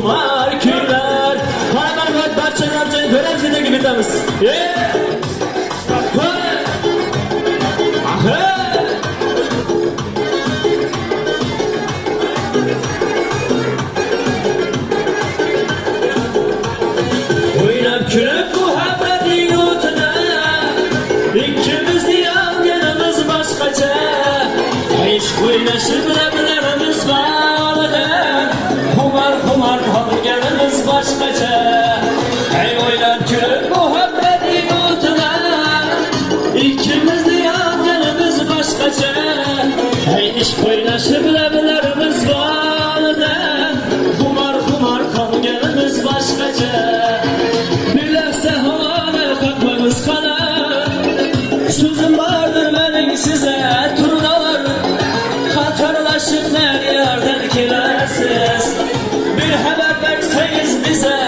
kumar köyler. Hayvanlar barça görencide gibi temiz. Oynab külüp muhabbetin yurtuna, İkimiz yan yanımız başkaca. Hiç kuynaşıp leblerimiz bağlıdır, kumar kalganımız başkaca. Hey oynab külüp muhabbetin yurtuna, İkimiz yan yanımız başkaca. Hey hiç kuynaşıp leblerimiz bağlıdır, kumar kalganımız başkaca. Sözüm vardır benim size turnalar, Katarlaşıp her yerden kilersiz. Bir haber verseniz bize